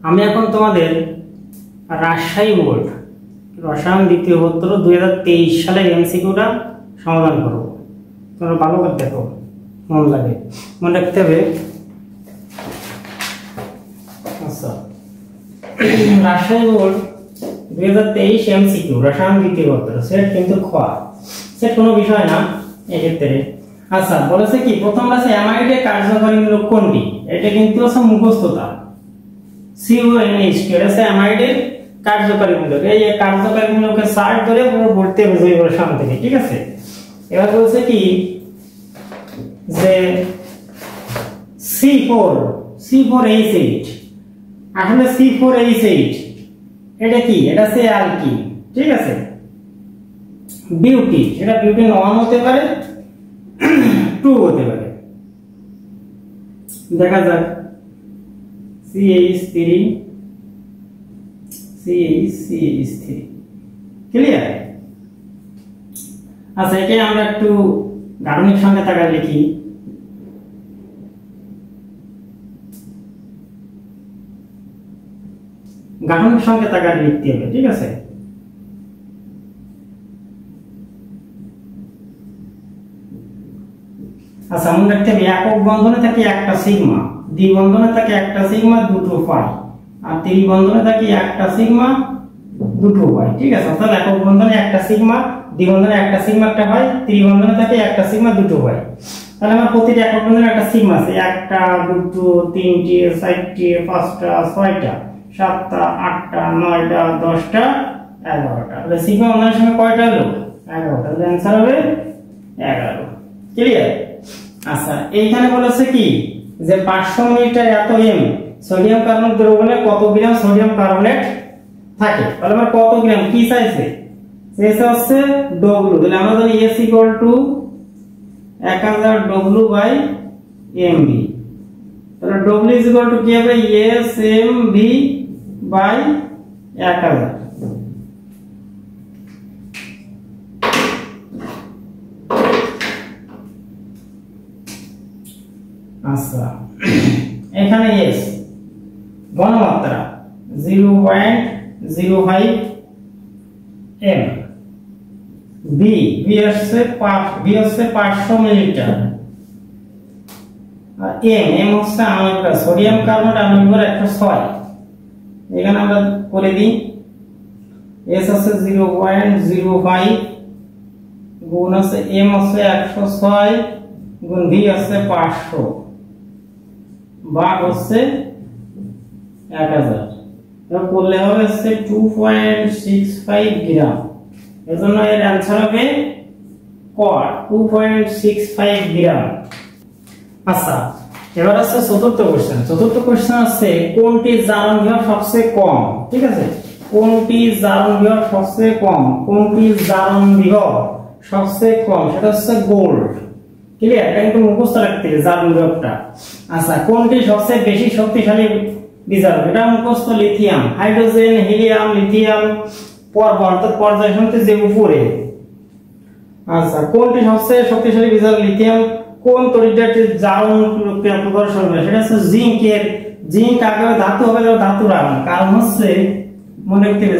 আমি এখন তোমাদের রাজশাহী বোর্ড রসায়ন দ্বিতীয় পত্র 2023 সালের এমসিকিউটা সমাধান করব। তোমরা ভালো করে দেখো, মন লাগে, মনে রাখতে হবে। আচ্ছা, রাজশাহী বোর্ড 2023 এমসিকিউ রসায়ন দ্বিতীয় পত্র সেট কিন্তু সেট কোনো বিষয় না এক্ষেত্রে। আচ্ছা, বলেছে কি প্রথম আছে অ্যামাইডের কার্যকারীমূলক কোনটি? এটা কিন্তু আছে মুখস্থতা। CONH আছে অ্যামাইডের কার্যকারীমূলক। এই কার্যকারীমূলকের সার্ট ধরে পুরো পড়তে হবে জৈব রসায়ন থেকে, ঠিক আছে? এবার বলছে কি যে C4H8 আসলে C4H8 এটা কি? এটা হচ্ছে অ্যালকিন, ঠিক আছে? বিউটিন, এটা বিউটিন 1 হতে পারে 2 হতে পারে। দেখা যাক CH3 ক্লিয়ার? আচ্ছা, এটা আমরা একটু গাঠনিক সংখ্যা তাকায় লিখি। গাঠনিক সংখ্যা তাকায় লিখতে হবে, ঠিক আছে? আচ্ছা, মনে রাখতে হবে একক বন্ধনে থাকে একটা সিগমা, দ্বিবন্ধনে থাকে একটা সিগমা দুটো পাই, আর ত্রিবন্ধনে থাকে একটা সিগমা দুটো পাই, ঠিক আছে? তাহলে একক বন্ধনে একটা সিগমা, দ্বিবন্ধনে একটা সিগমা একটা হয়, ত্রিবন্ধনে থাকে একটা সিগমা দুটো পাই। তাহলে আমার প্রতিটা একক বন্ধনে একটা সিগমা আছে, একটা দুটো তিনটে চারটে পাঁচটা ছয়টা সাতটা আটটা নয়টা 10টা 11টা। তাহলে সিগমা বন্ধনের সঙ্গে কয়টা হলো? 11টা। তাহলে অ্যানসার হবে 11। ক্লিয়ার? আচ্ছা, এইখানে বলেছে কি যে 500 মিলিলিটার এত এম সোডিয়াম কার্বনেট দ্রবণে কত গ্রাম সোডিয়াম কার্বনেট থাকে? তাহলে আমরা কত গ্রাম কি চাইছে? সেটা হচ্ছে ডব্লিউ। তাহলে আমরা জানি S = 1000 W/mv। তাহলে ডব্লিউ = কি হবে? SmV/1000। আচ্ছা, এখানে S ঘনমাত্রা 0.05 m, B হচ্ছে 500 মিলিলিটার, আর M হচ্ছে আণবিক সোডিয়াম কার্বনেট আণবিক ভর 106। এখানে আমরা করে দিই S হচ্ছে 0.05 গুণ হচ্ছে M হচ্ছে 106 গুণ V হচ্ছে 500 ভাগ হচ্ছে 1000। এটা করলে হবে হচ্ছে 2.65 গ্রাম। এজন্য এর অ্যানসার হবে ক 2.65 গ্রাম। আচ্ছা, এবার আছে চতুর্থ কোশ্চেন। চতুর্থ কোশ্চেন আছে কোনটি জারণ বিভব সবচেয়ে কম? ঠিক আছে, কোনটি জারণ বিভব সবচেয়ে কম? কোনটি জারণ বিভব সবচেয়ে কম? সেটা হচ্ছে গোল্ড। ক্লিয়ার? এটা কিন্তু মুখস্থ রাখতে হবে জারণ বিভবটা। আচ্ছা, কোনটি সবচেয়ে বেশি শক্তিশালী বিজারক? এটা মুখস্থ। লিথিয়াম, হাইড্রোজেন, হিলিয়াম, লিথিয়াম পর্যায় সারণীতে যে উপরে। আচ্ছা, কোনটি সবচেয়ে শক্তিশালী বিজারক? লিথিয়াম। কোন তড়িৎদ্বারটি জারণ প্রক্রিয়া প্রদর্শন করে? সেটা হচ্ছে জিঙ্কের। জিঙ্ক আগে ধাতু হবে, ধাতুর আয়ন। কারণ হচ্ছে মনে রাখতে হবে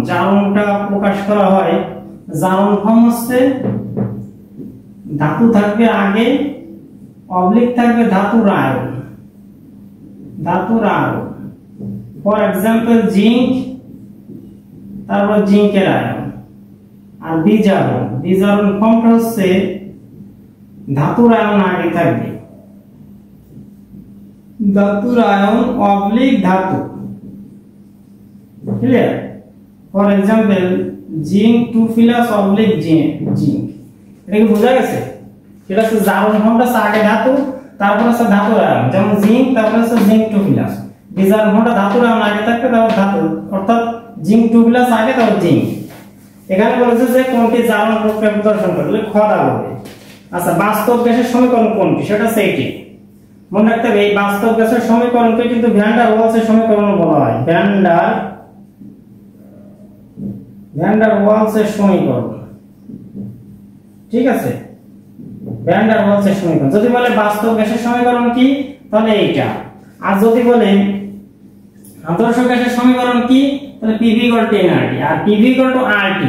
জারণটা প্রকাশ করা হয়, জারণ ফর্ম হচ্ছে ধাতু থাকবে আগে, অবলিক থাকবে ধাতুর আয়ন। ফর এক্সাম্পল জিঙ্ক, তারপর জিঙ্কের আয়ন। আর বিজারণ ফর্মটা হচ্ছে ধাতুর আয়ন আগে থাকবে, ধাতুর আয়ন অবলিক ধাতু। Clear? For example zinc 2+ oblique zinc. এটা কি বোঝা গেছে? এটা হচ্ছে জারণ ফর্মটা আগে ধাতু, তারপর আছে ধাতুর আয়ন, যেমন জিঙ্ক, তারপর আছে জিঙ্ক 2+। বিজারণ ফর্মটা ধাতুর আয়ন আগে থাকবে, তারপর ধাতু, অর্থাৎ জিঙ্ক 2+ আগে, তারপর জিঙ্ক। এখানে বলেছে যে কোনটি জারণ প্রক্রিয়া প্রদর্শন করে? খরা হবে। আচ্ছা, বাস্তব গ্যাসের সমীকরণ কোনটি? সেটা হচ্ছে এটি। মনে রাখতে হবে এই বাস্তব গ্যাসের সমীকরণকে কিন্তু ভ্যান ডার ওয়ালসের সমীকরণ বলা হয়। ভ্যান ডার ওয়ালসের সমীকরণ, ঠিক আছে? ভ্যান ডার ওয়ালসের সমীকরণ। যদি বলে বাস্তব গ্যাসের সমীকরণ কি, তাহলে এইটা। আর যদি বলে আদর্শ গ্যাসের সমীকরণ কি? তাহলে PV = nRT আর PV = RT।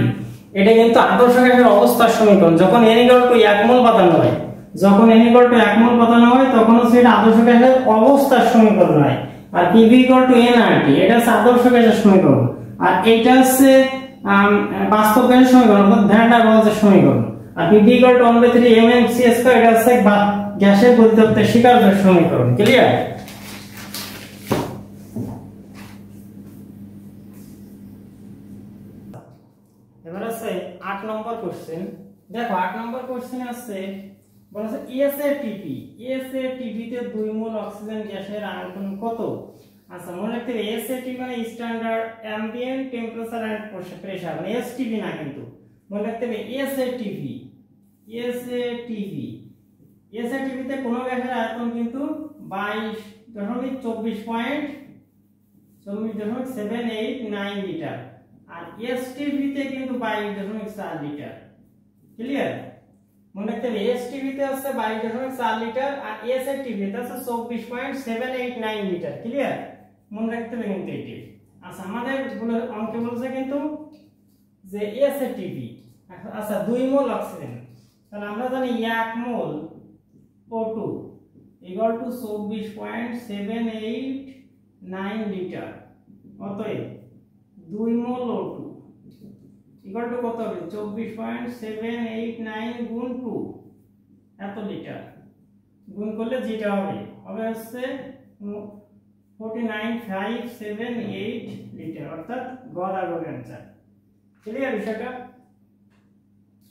এটা কিন্তু আদর্শ গ্যাসের অবস্থার সমীকরণ। যখন n = 1 মোল বাতানো হয়, যখন n = 1 মোল বাতানো হয় তখন হচ্ছে এটা আদর্শ গ্যাসের অবস্থার সমীকরণ হয়। আর PV = nRT, এটা হচ্ছে আদর্শ গ্যাসের সমীকরণ। আর এটা হচ্ছে বাস্তব গ্যাসের সমীকরণ, অর্থাৎ ভ্যান ডার ওয়ালসের সমীকরণ। আর PV = 1/3 mmc², এটা হচ্ছে গ্যাসের গতিতত্ত্বের স্বীকার্যের সমীকরণ। ক্লিয়ার? এবার আছে 8 নম্বর কোশ্চেন। দেখো 8 নম্বর কোশ্চেনে আছে বলেছে ASATP, ASATP তে 2 মোল অক্সিজেন গ্যাসের আয়তন কত? আচ্ছা মনে রাখতে হবে ASATP মানে standard ambient temperature and pressure, মানে STP না, কিন্তু মনে রাখতে হবে ASATP। ASATP তে কোন গ্যাসের আয়তন কিন্তু 22.24.789 লিটার, আর STP তে কিন্তু 22.4 লিটার। ক্লিয়ার? মনে রাখতে হবে STP তে আছে 22.4 লিটার আর ASATP তে আছে 24.789 লিটার। ক্লিয়ার? মনে রাখতে হবে কিন্তু এটি। আচ্ছা আমাদের অঙ্কে বলছে কিন্তু যে ASATP, আচ্ছা 2 মোল অক্সিজেন, তাহলে আমরা জানি 1 মোল O2 = 24.789 লিটার। অতএব 2 মোল O2 = কত হবে? 24.789 গুণ 2, এত লিটার। গুণ করলে যেটা হবে হচ্ছে 49578 লিটার, অর্থাৎ গড় অ্যান্সার। ক্লিয়ার বিষয়টা?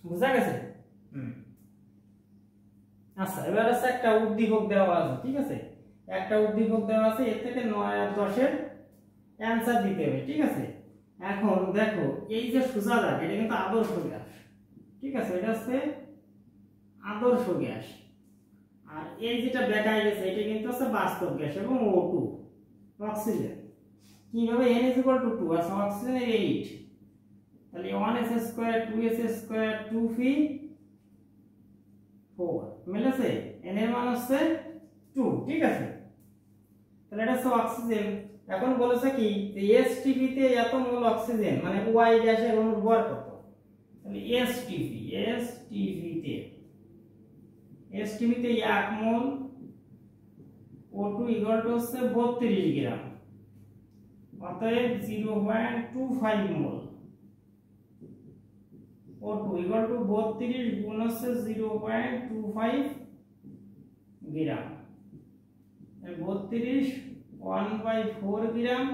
বুঝা গেছে? আচ্ছা এবার আছে একটা উদ্দীপক দেওয়া আছে, ঠিক আছে? একটা উদ্দীপক দেওয়া আছে, এর থেকে 9 আর 10 এর অ্যানসার দিতে হবে, ঠিক আছে? এখন দেখো এই যে সোজা দাগ, এটা কিন্তু আদর্শ গ্যাস, ঠিক আছে? এটা হচ্ছে আদর্শ গ্যাস। আর এই যেটা বেঁকায় গেছে এটা কিন্তু আছে বাস্তব গ্যাস এবং O2 অক্সিজেন। কিভাবে? n = 2 আর অক্সিজেনের 8, তাহলে 1s² 2s² 2p4 মিলেছে। n এর মান হচ্ছে 2, ঠিক আছে? তাহলে এটা হচ্ছে অক্সিজেন। এখন বলেছে কি যে STP তে এত মোল অক্সিজেন, মানে Y গ্যাসের অনুর ভর কত? তাহলে STP তে 1 মোল O2 = হচ্ছে 32 গ্রাম, অতএব 0.25 মোল O2 = 32 গুণ হচ্ছে 0.25 গ্রাম, 32 1/4 গ্রাম,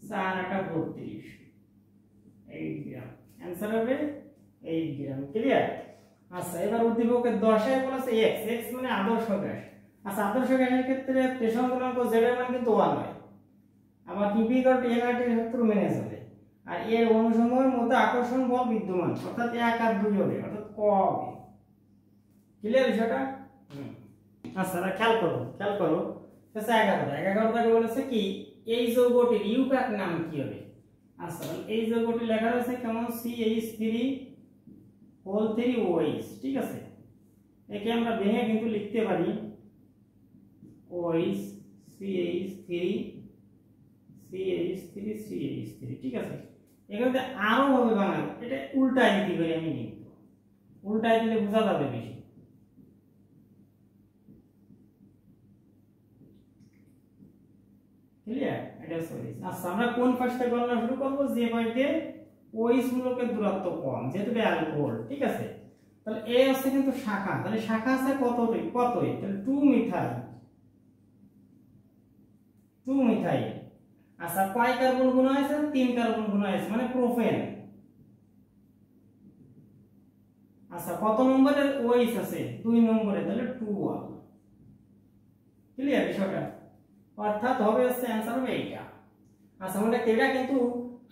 4 8 32, 8 গ্রাম। অ্যানসার হবে 8 গ্রাম। ক্লিয়ার? আচ্ছা এবার উদ্দীপকের 10 এ বলেছে x মানে আদর্শ গ্যাস। আচ্ছা আদর্শ গ্যাসের ক্ষেত্রে প্রেষণ গুণাঙ্ক z এর মান কিন্তু 1 হয়। আবার PV = nRT এর সূত্র মেনে চলে। আর এর অনুসমূহের মধ্যে আকর্ষণ বল বিদ্যমান, অর্থাৎ 1 আর 2 হবে, অর্থাৎ ক হবে। ক্লিয়ার বিষয়টা? আচ্ছা খেয়াল করো আচ্ছা 11 থেকে বলেছে কি এই যৌগটির ইউপ্যাক নাম কি হবে? আচ্ছা এই যৌগটি লেখা রয়েছে কেমন? CH3OH, ঠিক আছে? একে আমরা ভেঙে কিন্তু লিখতে পারি OH CH3, ঠিক আছে? এখানে আরো ভাবে বানাবো, এটা উল্টাই দিতে পারি আমি, কিন্তু উল্টাই দিলে বোঝা যাবে বেশি। ক্লিয়ার? এটা সরি। আচ্ছা আমরা কোন ফার্স্টে গণনা শুরু করব? যে পাইতে OH মূলকের দূরত্ব কম, যেহেতু এটা অ্যালকোহল, ঠিক আছে? তাহলে এ হচ্ছে কিন্তু শাখা, তাহলে শাখা আছে কতই? তাহলে 2 মিথাইল। আচ্ছা কয় কার্বন গুণ হয়েছে? 3 কার্বন গুণ হয়েছে, মানে প্রোপেন। আচ্ছা কত নম্বরের OH আছে? 2 নম্বরে, তাহলে 2 ক্লিয়ার বিষয়টা? অর্থাৎ হবে হচ্ছে অ্যানসার হবে এইটা। আচ্ছা মানে এটা কিন্তু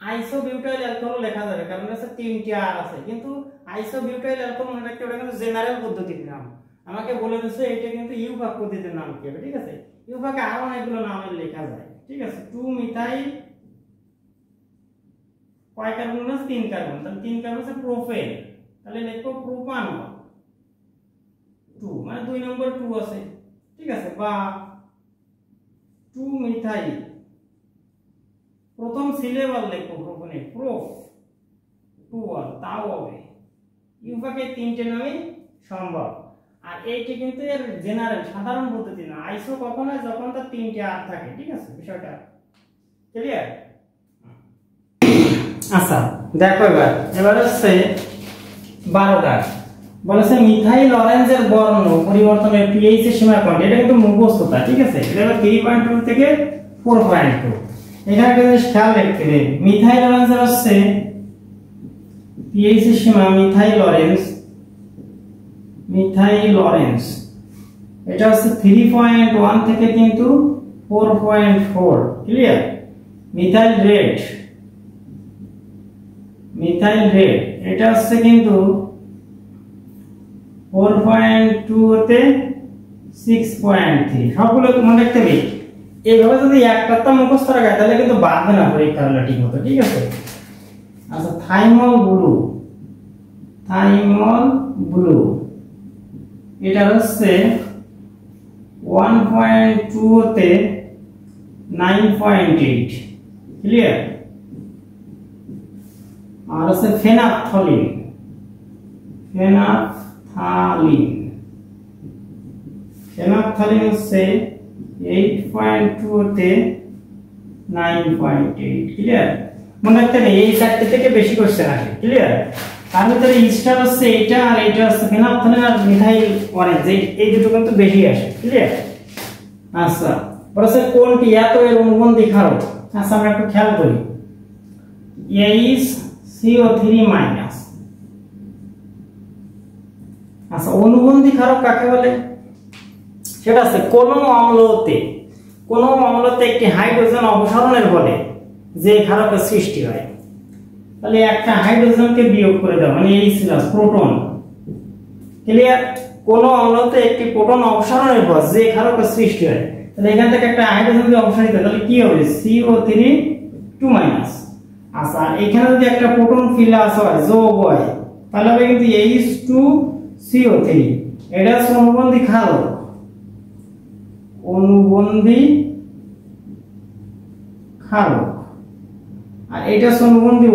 আইসোবিউটাইল অ্যালকোহল লেখা যাবে, কারণ আছে 3টি আর আছে, কিন্তু আইসোবিউটাইল অ্যালকোহল মনে রাখতে ওটা কিন্তু জেনারেল পদ্ধতির নাম। আমাকে বলে দিচ্ছে এটা কিন্তু ইউপ্যাক পদ্ধতির নাম কি হবে, ঠিক আছে? ইউপ্যাকে আরো অনেকগুলো নামে লেখা যায়, ঠিক আছে? 2 মিথাইল, কয় কার্বন আছে? 3 কার্বন, তাহলে 3 কার্বন আছে প্রোপেন, তাহলে লিখবো প্রোপান 2, মানে 2 নম্বর 2 আছে, ঠিক আছে? বা 2 মিথাইল প্রথম সিলেবাল লিখবো প্রথমে প্রুফ টু ওয়াল তাও হবে ইউভাকে তিনটে নামে সম্ভব। আর এইটা কিন্তু এর জেনারেল সাধারণ পদ্ধতি না, আইসো কখন হয় যখন তার তিনটে আর থাকে। ঠিক আছে, বিষয়টা ক্লিয়ার? আচ্ছা দেখো এবার হচ্ছে 12টা বলেছে মিথাইল অরেঞ্জের বর্ণ পরিবর্তনের পিএইচ এর সীমা কোনটি। এটা কিন্তু মুখস্থতা। ঠিক আছে, এটা 3.2 থেকে 4.2। এখানে একটা জিনিস খেয়াল রাখতে হবে, মিথাইল অরেঞ্জের হচ্ছে পিএইচ এর সীমা মিথাইল অরেঞ্জ এটা হচ্ছে 3.1 থেকে কিন্তু 4.4। ক্লিয়ার? মিথাইল রেড এটা হচ্ছে কিন্তু 4.2 হতে 6.3। সবগুলো মনে রাখতে হবে। এইভাবে যদি একটা মুখস্থ রাখা তাহলে কিন্তু বাঁধবে না পরীক্ষার হলে ঠিক মতো। ঠিক আছে, আচ্ছা থাইমল ব্লু এটা হচ্ছে 1.2 হতে 9.8। ক্লিয়ার? আর হচ্ছে ফেনাপথলিন হচ্ছে 8.2 হতে 9.8। ক্লিয়ার? মনে রাখতে হবে এই চারটে থেকে বেশি কোশ্চেন আসে। ক্লিয়ার? তার ভিতরে স্টার হচ্ছে এইটা আর এইটা হচ্ছে ফেনাপথলিন আর মিথাইল অরেঞ্জ, এই দুটো কিন্তু বেশি আসে। ক্লিয়ার? আচ্ছা বলেছে কোনটি এত এর অনুবন্ধী ক্ষারক। আচ্ছা আমরা একটু খেয়াল করি, CO3-। আচ্ছা অনুবন্ধী ক্ষারক কাকে বলে? সেটা আছে কোন অম্লতে একটি হাইড্রোজেন অপসারণের ফলে যে ক্ষারকের সৃষ্টি হয়। তাহলে একটা হাইড্রোজেনকে বিয়োগ করে দাও, মানে H+ প্রোটন। ক্লিয়ার? কোন অম্লতে একটি প্রোটন অপসারণের ফলে যে ক্ষারকের সৃষ্টি হয়, তাহলে এখান থেকে একটা হাইড্রোজেনকে অপসারিত তাহলে কি হবে? CO3-। আচ্ছা এখানে যদি একটা প্রোটন প্লাস হয় যোগ হয় তাহলে হবে কিন্তু H2CO3। এটা হচ্ছে অনুবন্ধী ক্ষারক, আর এটা হচ্ছে অনুবন্ধী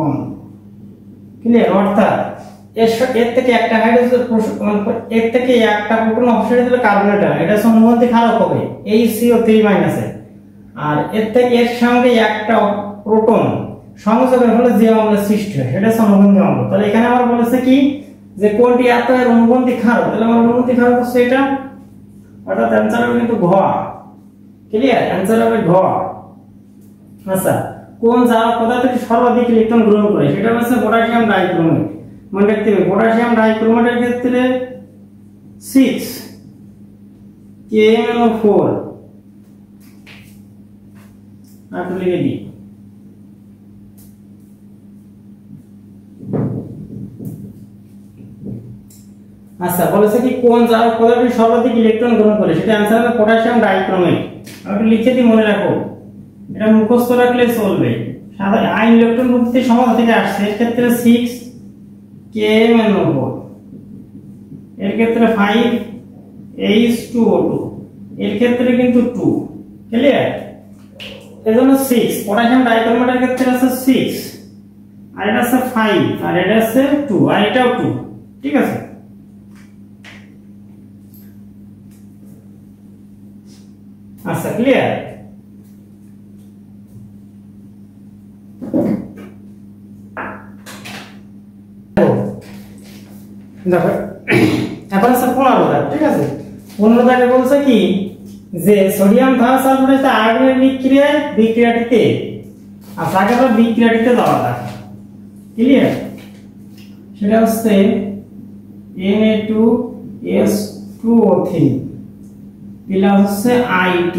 অম্ল। ক্লিয়ার? অর্থাৎ এর থেকে একটা হাইড্রোজেন এর থেকে একটা প্রোটন অপসারিত হলে কার্বনেট হয়, এটা হচ্ছে অনুবন্ধী ক্ষারক হবে HCO3-। আর এর সঙ্গে একটা প্রোটন সংযোগের ফলে যে অম্লের সৃষ্টি হয় সেটা হচ্ছে অনুবন্ধী অম্ল। তাহলে এখানে আমার বলেছে কি যে কোনটি এত এর অনুবন্ধী ক্ষারক, তাহলে আমার অনুবন্ধী ক্ষারক হচ্ছে এটা, অর্থাৎ অ্যানসার হবে কিন্তু ঘ। ক্লিয়ার? অ্যানসার হবে ঘ। আচ্ছা কোন জারক পদার্থটি সর্বাধিক ইলেকট্রন গ্রহণ করে, সেটা হচ্ছে পটাশিয়াম ডাইক্রোমেট। মনে রাখতে হবে পটাশিয়াম ডাইক্রোমেটের ক্ষেত্রে 6 KMnO4 আপনি লিখে দিই। আচ্ছা বলেছে কি কোন জারক পদার্থটি সর্বাধিক ইলেকট্রন গ্রহণ করে, সেটা आंसर হবে পটাশিয়াম ডাইক্রোমেট। আপনি লিখে দিই, মনে রাখো, এটা মুখস্থ রাখলে চলবে। সাধারণ আয়ন ইলেকট্রন মুক্তি সমাধান থেকে আসছে, এর ক্ষেত্রে 6 KMnO4, এর ক্ষেত্রে 5 H2O2, এর ক্ষেত্রে কিন্তু 2। ক্লিয়ার? এজন্য 6 পটাশিয়াম ডাইক্রোমেটের ক্ষেত্রে আছে 6, আর এটা আছে 5, আর এটা আছে 2, আর এটাও 2। ঠিক আছে? আচ্ছা ক্লিয়ার? দেখো এখন আছে 15। ঠিক আছে, 15 বলছে কি যে সোডিয়াম থায়োসালফেটের সাথে আয়োডিনের বিক্রিয়াটিতে আচ্ছা আগে আমরা বিক্রিয়াটিতে দেওয়া থাকে। ক্লিয়ার? সেটা হচ্ছে Na2S2O3 প্লাস হচ্ছে I2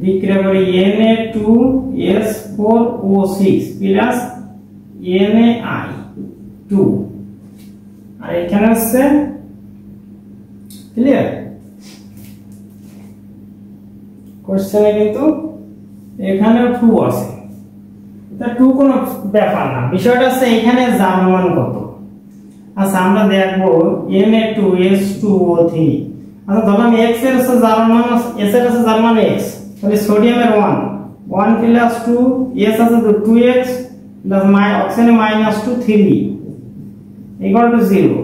বিক্রিয়া করে Na2S4O6 প্লাস NaI2, আর এখানে হচ্ছে ক্লিয়ার? কোশ্চেনে কিন্তু এখানে 2 আছে, তা 2 কোনো ব্যাপার না, বিষয়টা হচ্ছে এখানে জার্মান কত। আচ্ছা আমরা দেখবো Na2S2O3 আচ্ছা ধরলাম x এর হচ্ছে জার্মান মান, s এর হচ্ছে জার্মান x, তাহলে সোডিয়ামের 1 1 প্লাস 2 s আছে তো 2x প্লাস অক্সিজেনের মাইনাস 2 3 ইকুয়াল টু 0,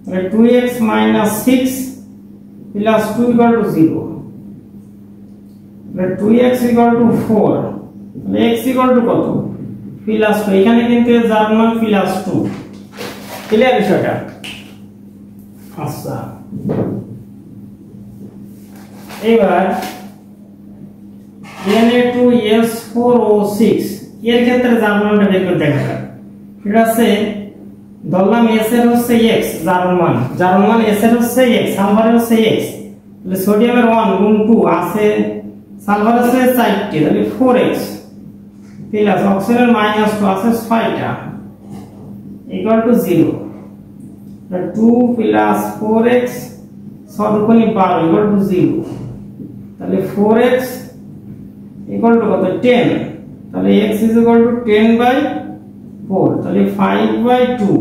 তাহলে 2x minus 6 plus 2 equal to 0, তাহলে 2x ইকুয়াল টু 4, তাহলে x ইকুয়াল টু কত প্লাস 2, এখানে কিন্তু জার্মান প্লাস 2, ক্লিয়ার বিষয়টা। আচ্ছা এবার Na2S4O6 এর ক্ষেত্রে জার্মানটা বের করে দেখা যাক। এটা আছে ধরলাম S এর হচ্ছে x জার্মান S এর হচ্ছে x, সালফারের হচ্ছে x, তাহলে সোডিয়ামের 1 গুণ 2 আছে, সালফার আছে 4টি, তাহলে 4x প্লাস অক্সিজেনের মাইনাস 2 আছে 6টা ইকুয়াল টু 0, 2 প্লাস 4x 6 দুগুণে 12 ইকুয়াল টু 0, তাহলে 4x ইকুয়াল টু কত 10, তাহলে x ইজ ইকুয়াল টু 10/4, তাহলে 5/2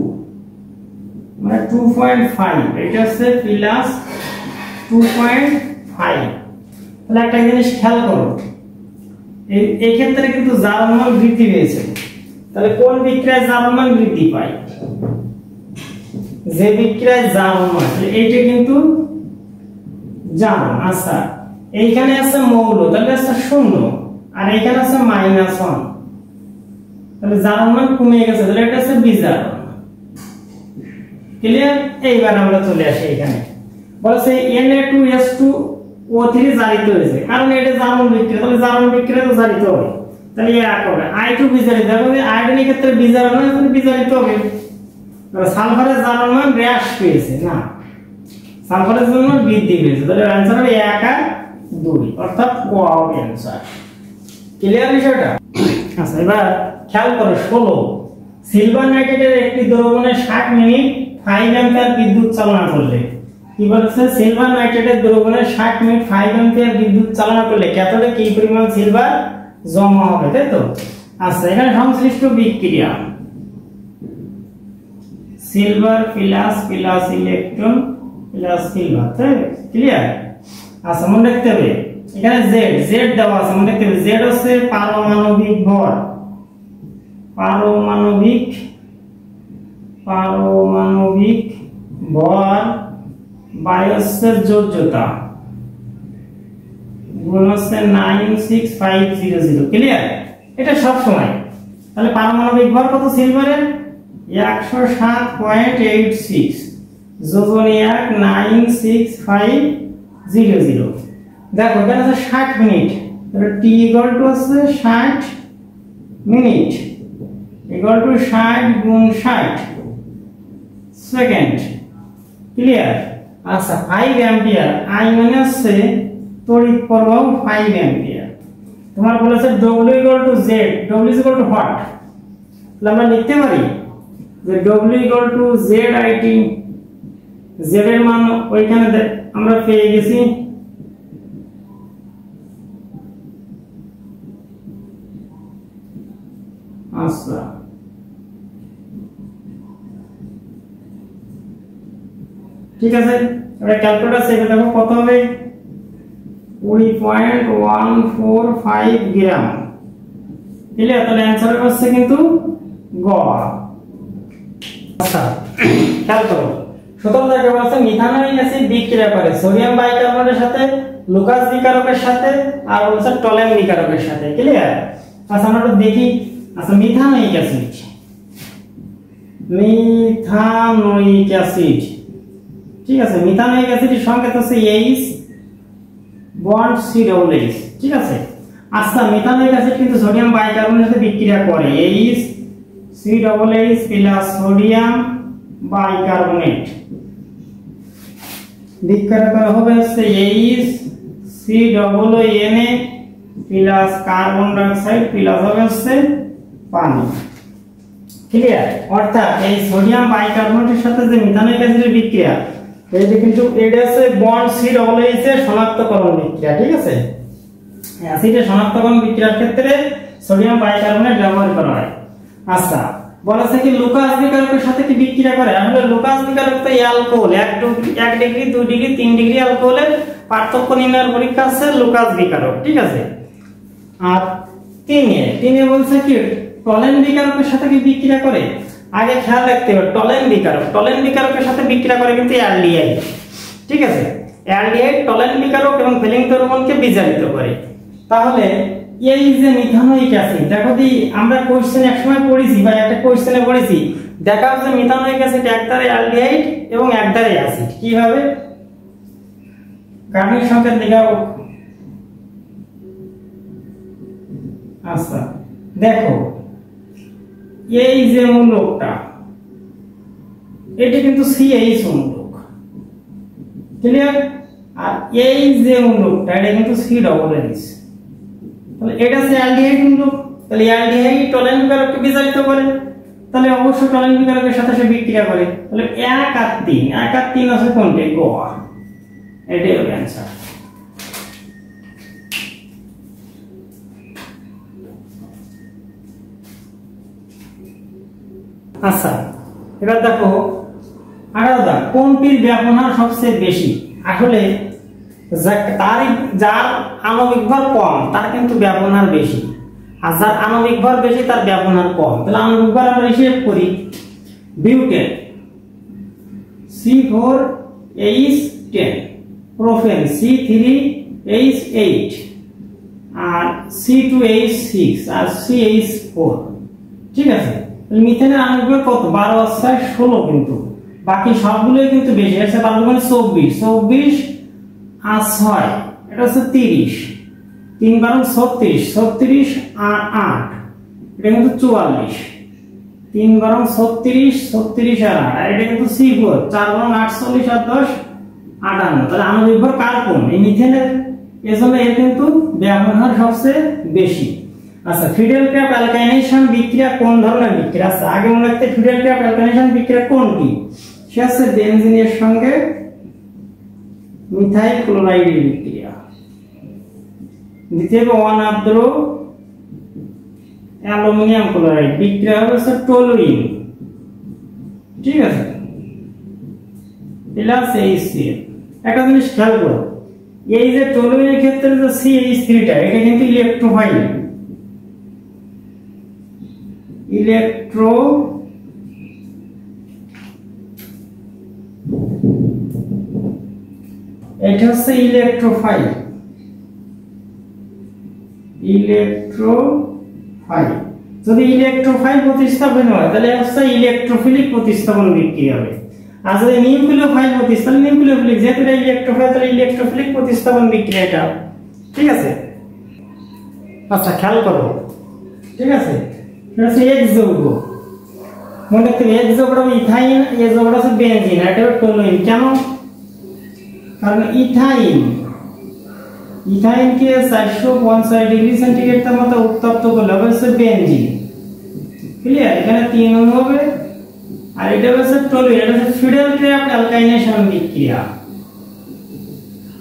মানে 2.5, এটা হচ্ছে প্লাস 2.5। তাহলে একটা জিনিস খেয়াল করো, এই ক্ষেত্রে কিন্তু জার্মান বৃদ্ধি পেয়েছে, তাহলে কোন বিক্রিয়ায় জার্মান বৃদ্ধি পায়, যে বিক্রিয়ায় জার্মান, এইটা কিন্তু জার্মান। আচ্ছা এইখানে আছে মৌল, তাহলে আছে 0 আর এখানে আছে -1, তাহলে জার্মান কমে গেছে, তাহলে এটা আছে বিজার্মান, ক্লিয়ার। এইবার আমরা চলে আসি এখানে, বলছে Na2S2O3 জারিত হয়েছে, কারণ এটা জার্মান বিক্রিয়া, তাহলে জার্মান বিক্রিয়া তো জারিত হবে, তাহলে এক হবে I2 বিজারিত হবে, আয়োডিনের ক্ষেত্রে বিজারণ হয়, তাহলে বিজারিত হবে। সালফারের জার্মান হ্রাস পেয়েছে না, সালফারের জন্য বৃদ্ধি পেয়েছে, তাহলে आंसर হবে 1 আর 2, অর্থাৎ ক হবে आंसर, ক্লিয়ার বিষয়টা। আচ্ছা এবার খেয়াল করো 16 সিলভার নাইট্রেটের একটি দ্রবণে 60 মিনিট 5 অ্যাম্পিয়ার বিদ্যুৎ চালনা করলে, কি বলছে সিলভার নাইট্রেটের দ্রবণে 60 মিনিট 5 অ্যাম্পিয়ার বিদ্যুৎ চালনা করলে ক্যাথোডে কি পরিমাণ সিলভার জমা হবে, তাই তো। আচ্ছা এখানে সংশ্লিষ্ট বিক্রিয়া silver plus plus electron plus silver, তাই ক্লিয়ার। আচ্ছা মনে রাখতে হবে এখানে z দেওয়া আছে, মনে রাখতে হবে z হচ্ছে পারমাণবিক ভর, পারমাণবিক ভর বাই হচ্ছে যোজ্যতা গুণ হচ্ছে 96500, ক্লিয়ার। এটা সব সময়, তাহলে পারমাণবিক ভর কত সিলভারের 107.86, যোজন 96500। দেখো এখানে আছে 60 মিনিট, তাহলে t ইকুয়াল টু আছে 60 মিনিট ইকুয়াল টু 60 গুণ 60 সেকেন্ড, ক্লিয়ার। আচ্ছা 5 অ্যাম্পিয়ার, I মানে হচ্ছে তড়িৎ প্রবাহ 5 অ্যাম্পিয়ার। তোমার বলেছে W equal to Z, W equal to what, তাহলে আমরা লিখতে পারি যে W equal to ZIT, Z এর মান ওইখানে আমরা পেয়ে গেছি, আচ্ছা ঠিক আছে। এবার ক্যালকুলেটর সেভে দেখো কত হবে 20.145 গ্রাম, ক্লিয়ার। তাহলে অ্যানসার হচ্ছে কিন্তু গ। আচ্ছা খেয়াল করো 17 জায়গা বলছে মিথানোয়িক অ্যাসিড বিক্রিয়া করে সোডিয়াম বাইকার্বনেটের সাথে, লুকাস বিকারকের সাথে, আর বলছে টলেন বিকারকের সাথে, ক্লিয়ার। আচ্ছা আমরা একটু দেখি। আচ্ছা মিথানোয়িক অ্যাসিড, ঠিক আছে। মিথানোয়িক অ্যাসিডের সংকেত হচ্ছে H বন্ড COOH, ঠিক আছে। আচ্ছা মিথানোয়িক অ্যাসিড কিন্তু সোডিয়াম বাইকার্বনেটের সাথে বিক্রিয়া করে, HCOOH প্লাস সোডিয়াম বাইকার্বনেট, বিক্রিয়া করা হবে হচ্ছে HCOONA plus carbon die oxide plus হবে হচ্ছে পানি, ক্লিয়ার। অর্থাৎ এই সোডিয়াম বাইকার্বনেটের সাথে যে মিথানোয়িক অ্যাসিডের বিক্রিয়া, এইটা কিন্তু এটা হচ্ছে বন্ড COOH এর শনাক্তকরণ বিক্রিয়া, ঠিক আছে। অ্যাসিডের শনাক্তকরণ বিক্রিয়ার ক্ষেত্রে সোডিয়াম বাইকার্বনেট ব্যবহার করা হয়। আচ্ছা বলেছে কি লুকাস বিকারকের সাথে কি বিক্রিয়া করে। আসলে লুকাস বিকারক তো অ্যালকোহল 1 ডিগ্রি 2 ডিগ্রি 3 ডিগ্রি অ্যালকোহলের পার্থক্য নির্ণয়ের পরীক্ষা আছে লুকাস বিকারক, ঠিক আছে। আর তিনে বলছে কি টলেন বিকারকের সাথে কি বিক্রিয়া করে। আগে খেয়াল রাখতে হবে টলেন বিকারকের সাথে বিক্রিয়া করে কিন্তু অ্যালডিহাইড, ঠিক আছে। অ্যালডিহাইড টলেন বিকারক এবং ফেলিং দ্রবণকে বিজারিত করে। তাহলে এই যে মিথানোয়িক অ্যাসিড, দেখো দি আমরা কোশ্চেন একসময় পড়েছি বা একটা কোশ্চেনে পড়েছি, দেখা যাচ্ছে মিথানোয়িক অ্যাসিড একধারে অ্যালডিহাইড এবং একধারে অ্যাসিড। কিভাবে গাণিতিক সংকেত দেখাও। আচ্ছা দেখো এই যে মূলকটা এটা কিন্তু CH মূলক, ক্লিয়ার। আর এই যে মূলকটা এটা কিন্তু C+H, তাহলে এটা হচ্ছে অ্যালডিহাইড মূলক। তাহলে অ্যালডিহাইড টলেন বিকারককে বিজারিত করে, তাহলে অবশ্যই টলেন বিকারকের সাথে সে বিক্রিয়া করে। তাহলে 1 আর 3 আছে কোনটা, গ, এটাই হবে অ্যানসার। আচ্ছা এবার দেখো 18 কোনটির ব্যবহার সবচেয়ে বেশি। আসলে যার আণবিক ভর কম তার কিন্তু ব্যবহার বেশি, আর যার আণবিক ভর বেশি তার ব্যবহার কম। তাহলে আণবিক ভর আমরা হিসেব করি, বিউটেন C4H10, প্রোপেন C3H8, আর C2H6 আর CH4, ঠিক আছে। মিথেনের আণবিক ভর কত, 12 আর 6 16, কিন্তু বাকি সবগুলোই কিন্তু বেশি আছে। তার মানে 24 আর 6 এটা হচ্ছে 30, 3 12 36 আর 8 এটা কিন্তু 44, 3 12 36 আর 8 এটা কিন্তু C4, 4 12 48 আর 10 58। তাহলে আণবিক ভর কার কম, এই মিথেনের, এজন্য এর কিন্তু ব্যবহার সবচেয়ে বেশি। আচ্ছা ফিডেল-ক্রাফট অ্যালকাইনেশন বিক্রিয়া কোন ধরনের বিক্রিয়া। আচ্ছা আগে মনে রাখতে ফিডেল-ক্রাফট অ্যালকাইনেশন বিক্রিয়া কোনটি, সে হচ্ছে বেনজিনের সঙ্গে মিথাইল ক্লোরাইডের বিক্রিয়া। দ্বিতীয় অনাদ্র অ্যালুমিনিয়াম ক্লোরাইড বিক্রিয়া হচ্ছে টলুইন, ঠিক আছে, প্লাস HCl। একটা জিনিস খেয়াল করো, এই যে টলুইনের ক্ষেত্রে যে CH3টা এটা কিন্তু ইলেকট্রোফাইল, এটা হচ্ছে ইলেকট্রোফাইল। যদি ইলেকট্রোফাইল প্রতিস্থাপন হয় তাহলে হচ্ছে ইলেকট্রোফিলিক প্রতিস্থাপন বিক্রিয়া হবে। আর যদি নিউক্লিওফাইল প্রতিস্থাপন, নিউক্লিওফিলিক, যেহেতু এটা ইলেকট্রোফাইল তাহলে ইলেকট্রোফিলিক প্রতিস্থাপন বিক্রিয়া এটা, ঠিক আছে। আচ্ছা খেয়াল করো, ঠিক আছে, এটা হচ্ছে X যৌগ, মনে রাখতে হবে X যৌগটা ইথাইন, এই যৌগটা হচ্ছে বেনজিন, আর এটা টলুইন। কেন, কারণ ইথাইনকে 450 ডিগ্রি সেন্টিগ্রেড তাপমাত্রা উত্তপ্ত করলে হবে হচ্ছে বেনজিন, ক্লিয়ার। এখানে 3 অণু হবে, আর এটা হচ্ছে টলুইন, এটা হচ্ছে ফিডেল-ক্রাফট অ্যালকাইনেশন বিক্রিয়া,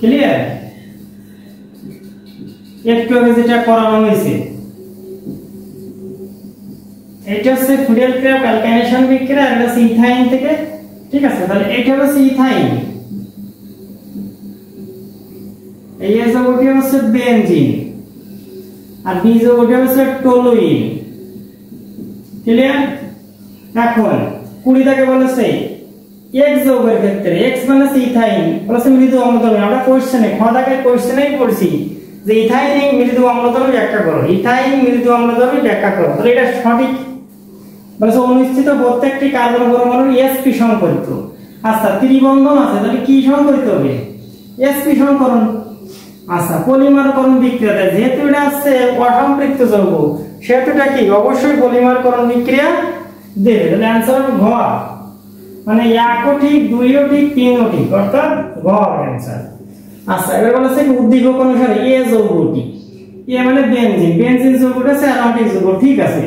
ক্লিয়ার। একটু আগে যেটা করানো হয়েছে এটা হচ্ছে ফিডেল-ক্রাফট অ্যালকাইনেশন বিক্রিয়া, আর এটা হচ্ছে ইথাইন থেকে, ঠিক আছে। তাহলে এটা হচ্ছে ইথাইন, এই যৌগটি হচ্ছে বেনজিন, আর বি যৌগটি হচ্ছে টলুইন, ক্লিয়ার। এখন 20 থেকে বলেছে X যৌগের ক্ষেত্রে, X মানে ইথাইন, বলেছে মৃদু অম্লধর্মী। আমরা কোশ্চেনে খদাকে কোশ্চেনেই পড়ছি যে ইথাইন মৃদু অম্লধর্মী ব্যাখ্যা করো, ইথাইন মৃদু অম্লধর্মী ব্যাখ্যা করো। তাহলে এটা সঠিক, বলেছে অনুষ্ঠিত প্রত্যেকটি কার্বন পরমাণুর sp সংকরিত। আচ্ছা ত্রিবন্ধন আছে, তাহলে কি সংকরিত হবে, sp সংকরণ। আচ্ছা পলিমারকরণ বিক্রিয়াতে, যেহেতু এটা আছে অসম্পৃক্ত যৌগ সেহেতু এটা কি অবশ্যই পলিমারকরণ বিক্রিয়া দেবে। তাহলে অ্যানসার হবে ঘ, মানে 1ও ঠিক 2ও ঠিক 3ও ঠিক, অর্থাৎ ঘ অ্যানসার। আচ্ছা এবার বলেছে উদ্দীপক অনুসারে এ যৌগটি, এ মানে বেনজিন, বেনজিন যৌগটা হচ্ছে অ্যারোমেটিক যৌগ, ঠিক আছে।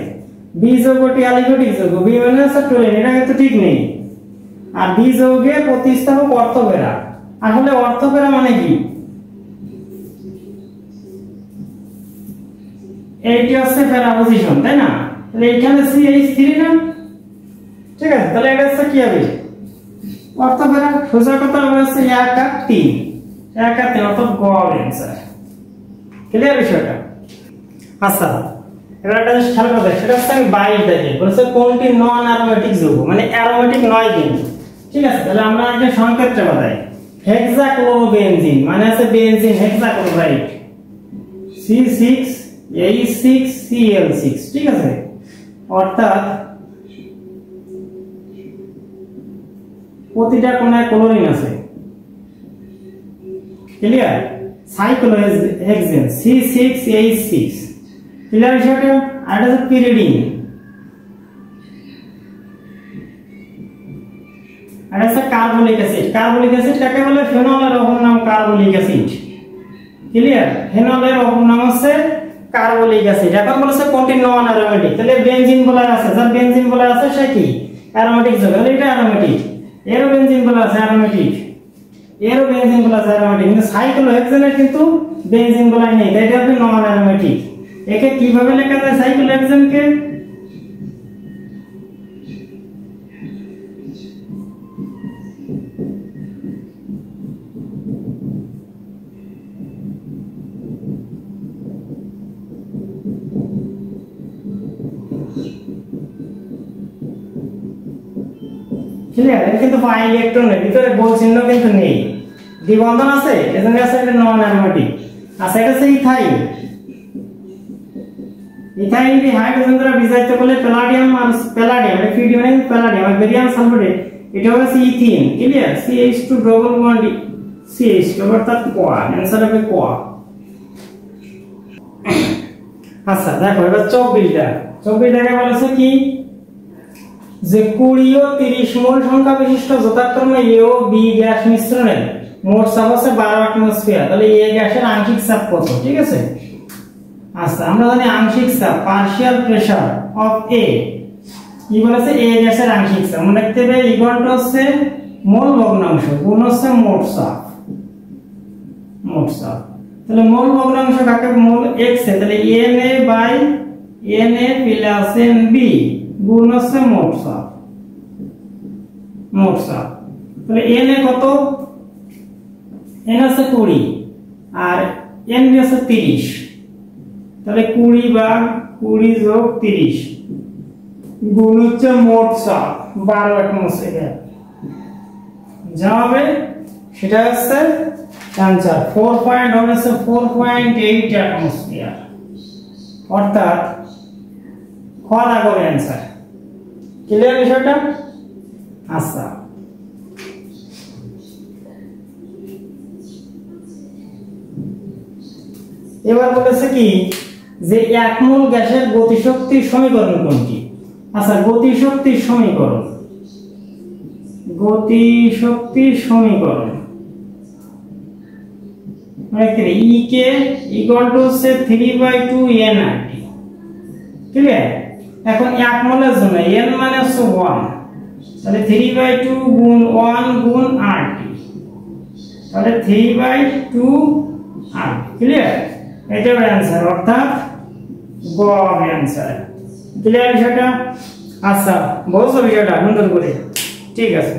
বি যৌগটি অ্যালিফেটিক যৌগ, বি মানে হচ্ছে টলুইন, এটা কিন্তু ঠিক নেই। আর বি যৌগে প্রতিস্থাপক অর্থোপেরা, আসলে অর্থোপেরা মানে কি, এইটা হচ্ছে প্যারা পজিশন, তাই না। তাহলে এখানে CH3 না, ঠিক আছে, তাহলে এটা হচ্ছে কি হবে অর্থোগোনাল সোজা কথা হচ্ছে 1 আর 3 1 আর 3 অর্থাৎ গ হবে आंसर। ক্লিয়ার বিষয়টা? আচ্ছা এবার একটা জিনিস খেয়াল করবে, সেটা হচ্ছে আমি 22 দেখে বলছে কোনটি নন অ্যারোমেটিক যৌগ, মানে অ্যারোমেটিক নয় কিন্তু। ঠিক আছে, তাহলে আমরা আগে সংকেতটা বানাই। হেক্সাক্লোরোবেনজিন মানে আছে বেনজিন হেক্সাক্লোরাইড C6H6Cl6। ঠিক আছে, অর্থাৎ প্রতিটা কোণায় ক্লোরিন আছে। ক্লিয়ার? Cyclohexane C6H6। ক্লিয়ার বিষয়টা? আর এটা হচ্ছে পিরিডিন, আর এটা হচ্ছে কার্বলিক অ্যাসিড। কার্বলিক অ্যাসিড কাকে বলে? ফেনলের অপর নাম কার্বলিক অ্যাসিড। ক্লিয়ার? ফেনলের অপর নাম হচ্ছে কার্বলিক অ্যাসিড। এখন বলেছে কোনটি নন অ্যারোমেটিক, তাহলে বেনজিন বলা আছে, যার বেনজিন বলা আছে সে কি অ্যারোমেটিক যৌগ, তাহলে এটা অ্যারোমেটিক। এরও বেনজিন বলা আছে অ্যারোমেটিক, এরও বেনজিন বলা আছে অ্যারোমেটিক, কিন্তু সাইক্লোহেক্সেনের কিন্তু বেনজিন বলা নেই, তাই এটা হবে নন অ্যারোমেটিক। একে কিভাবে লেখা যায় সাইক্লোহেক্সেনকে? ক্লিয়ার? এর কিন্তু পাই ইলেকট্রনের ভিতরে গোল চিহ্ন কিন্তু নেই, দ্বিবন্ধন আছে, এজন্য আছে এটা নন অ্যারোমেটিক। আচ্ছা এটা হচ্ছে ইথাইন। ইথাইন কি হাইড্রোজেন দ্বারা বিজারিত করলে প্যালাডিয়াম আর প্যালাডিয়াম, এটা ফিডিয়াম প্যালাডিয়াম আর বেরিয়াম সালফেট, এটা হচ্ছে ethene. Clear? CH2 double bond CH2 অর্থাৎ কোয়া, आंसर হবে কোয়া। আচ্ছা দেখো এবার 24 টাকা বলেছে কি যে 20 ও 30 মোল সংখ্যা বিশিষ্ট যথাক্রমে A ও B গ্যাস মিশ্রণের মোট চাপ আছে 12 অ্যাটমোস্ফিয়ার, তাহলে A গ্যাসের আংশিক চাপ কত? ঠিক আছে, আচ্ছা আমরা জানি আংশিক চাপ পার্শিয়াল প্রেসার অফ A কি বলেছে? A গ্যাসের আংশিক চাপ মনে রাখতে হবে, ইকুয়াল হচ্ছে মোল ভগ্নাংশ গুণ হচ্ছে মোট চাপ। তাহলে মোল ভগ্নাংশ কাকে? মোল x এ, তাহলে Na প্লাস Nb গুণ হচ্ছে মোট চাপ। তাহলে Na কত? N হচ্ছে 20 আর Nb হচ্ছে 30, তাহলে 20 ভাগ 20 যোগ 30 গুণ হচ্ছে মোট চাপ 12 অ্যাটমোস্ফিয়ার। যা হবে সেটা হচ্ছে आंसर 4.8 অ্যাটমোস্ফিয়ার, অর্থাৎ খরা হবে आंसर। ক্লিয়ার বিষয়টা? আচ্ছা এবার বলেছে কি যে এক মোল গ্যাসের গতিশক্তির সমীকরণ কোনটি? আচ্ছা গতিশক্তির সমীকরণ মানে কি? E কে ইকুয়াল টু হচ্ছে 3/2 nRT। ক্লিয়ার? এখন এক মোলের জন্য n মানে হচ্ছে 1, তাহলে 3/2 গুণ 1 গুণ RT, তাহলে 3/2 R। ক্লিয়ার? এটা হবে आंसर, অর্থাৎ গ হবে आंसर। ক্লিয়ার বিষয়টা? আচ্ছা বুঝছো বিষয়টা সুন্দর করে? ঠিক আছে।